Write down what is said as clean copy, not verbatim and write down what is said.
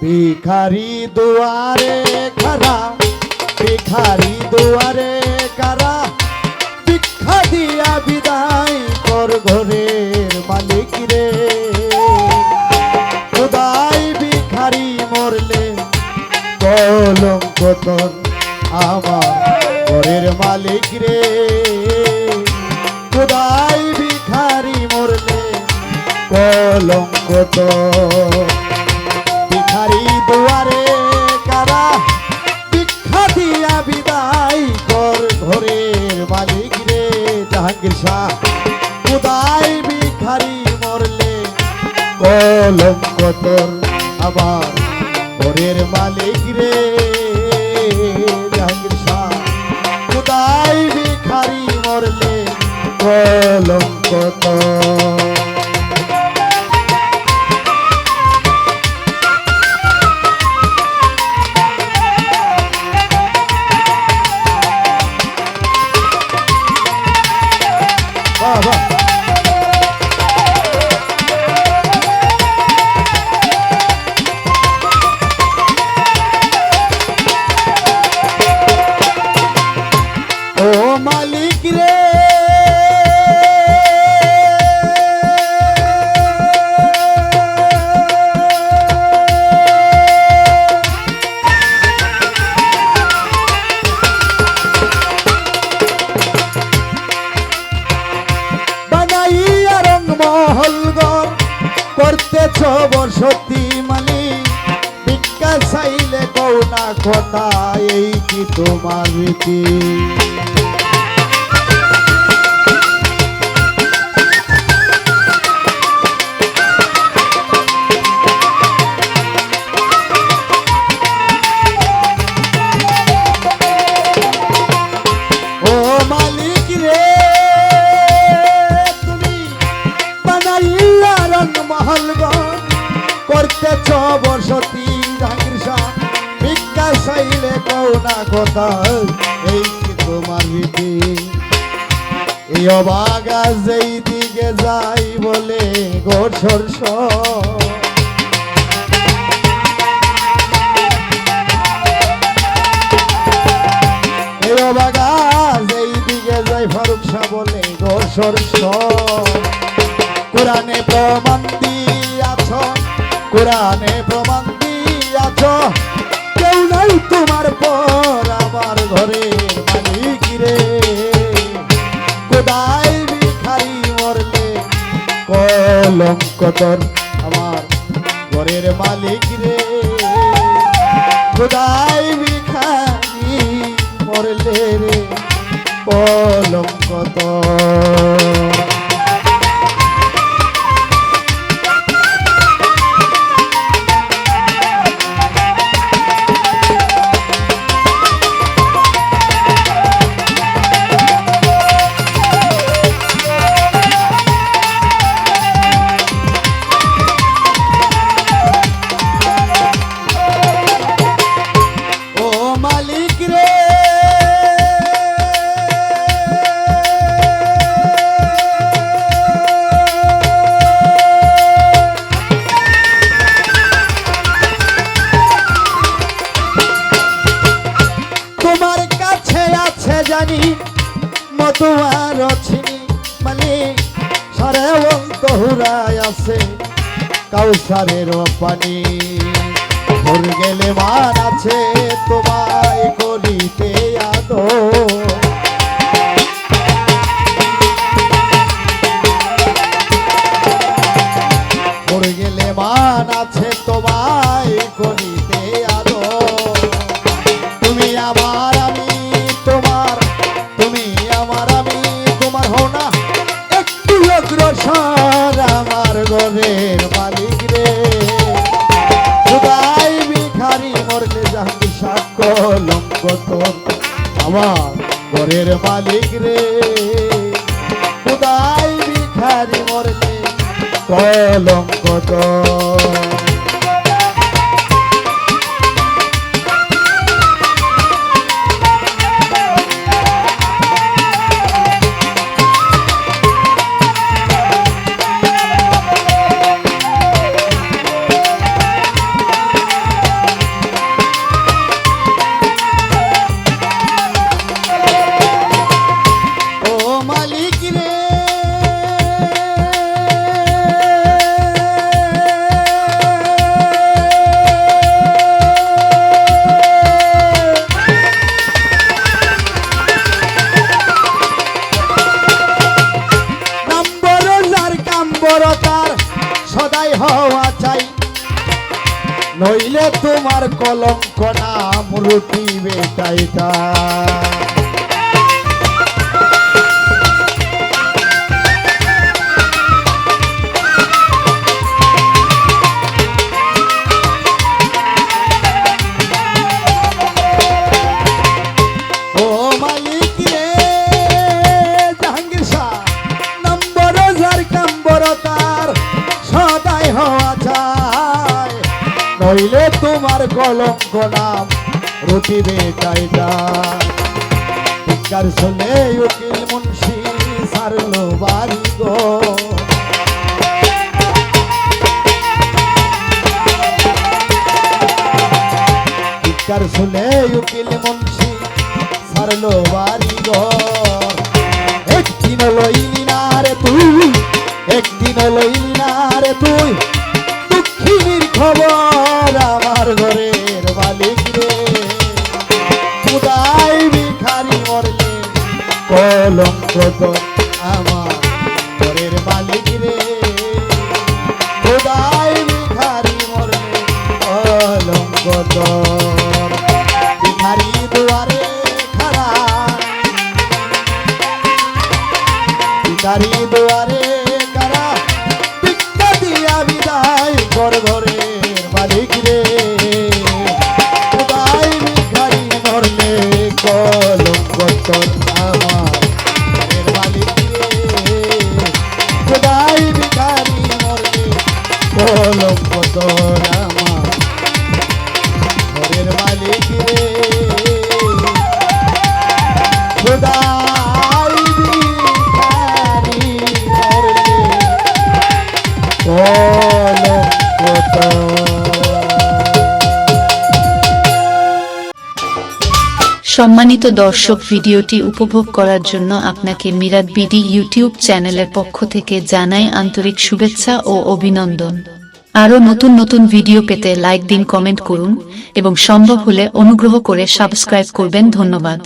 ভিখারি দুয়ারে খারা, ভিখারি দুয়ারে কারা, ভিক্ষা দিয়া বিদায় কর ঘরের মালিক রে। খোদাই ভিখারি মরলে কলঙ্ক তোর আমার ঘরের মালিক রে। খোদাই ভিখারি মরলে কলঙ্ক তোর। ভিখারি দুয়ারে কারা, ভিক্ষা দিয়া বিদায় কর ঘরের মালিক রে। জাহাঙ্গীর শাহ খোদাই ভিখারি মরলে কলঙ্ক তোর আবার ঘরের মালিক রে। জাহাঙ্গীর শাহ খোদাই ভিখারি মরলে কলঙ্ক তোর। মালিক রে বানাইয়া রংমহল ঘর করতেছ বসতি মালিক। ভিক্ষা চাইলে কও না কথা, এই কি তোমার রীতি? করতেছ বসতি জাহাঙ্গীর শাহ, ভিক্ষা চাইলে কও না কথা, এই কি তোমার রীতি? এই অবাগা যেই দিকে যাই বলে গোসর এই অবাগা যেই দিকে যাই ফারুক শাহ বলে গোসর। কোরআনে প্রমাণ দিয়াছ, কোরআনে প্রমাণ দিয়াছ, কেউ নাই তোমার পর আমার ঘরে মালিক রে। খোদাই ভিখারি মরলে কলঙ্ক তোর আমার ঘরের মালিক রে। খোদাই ভিখারি মরলে রে কলঙ্ক তোর। জানি মতুয়ার চিনি মালিক, সারে অন্তহুরায় আছে কাউসারের পানি। ভোর গেলে মান আছে তোমায় করিতে আদর। ভোর গেলে মান আছে তোমায় করিতে আদর। তুমি আমার আমি তোমার, তুমি আমার আমি তোমার হও না একটু অগ্রসর আমার ঘরের মালিক রে। খোদাই ভিখারি মরলে জাহাঙ্গীর শাহ কলঙ্ক তোর আমার ঘরের মালিক রে। খোদাই ভিখারি মরলে কলঙ্ক তোর। হওয়া চাই, নইলে তোমার কলঙ্ক নাম রুটিবে টাইটা। ও মালিক রে জাহাঙ্গীর শাহ, নম্বর যার কাম্বর তার সদাই হওয়া চাই, নইলে তোমার কলঙ্ক নাম রুটিবে টাইটা। ভিক্ষার চলে উকিল মুন্সি সারলো বাড়ি গো, ভিক্ষার চলে উকিল মুন্সি সারলো বাড়ি গো। একদিন লইলি না রে তুই, একদিন লইলি না রে তুই দুঃখিনীর খবর আমার ঘরের মালিক রে। খুদাই ভিখারি মরলে কলঙ্ক তো আমার ঘরের মালিক রে। খুদাই ভিখারি মরলে কলঙ্ক তো ভিখারি দুয়ারে খাড়া, ভিখারি দুয়ারে খাড়া ভিক্ষা দিয়া বিদায় ঘর ঘরের মালিক রে। খুদাই ভিখারি মরলে কলঙ্ক তোর আমার ঘরের মালিক রে। খুদাই ভিখারি মরলে কলঙ্ক তোর আমার ঘরের মালিক রে। খুদাই ভিখারি মরলে কলঙ্ক তোর। সম্মানিত দর্শক, ভিডিওটি উপভোগ করার জন্য আপনাকে মিরাত বিডি ইউটিউব চ্যানেলের পক্ষ থেকে জানাই আন্তরিক শুভেচ্ছা ও অভিনন্দন। আরও নতুন নতুন ভিডিও পেতে লাইক দিন, কমেন্ট করুন এবং সম্ভব হলে অনুগ্রহ করে সাবস্ক্রাইব করবেন। ধন্যবাদ।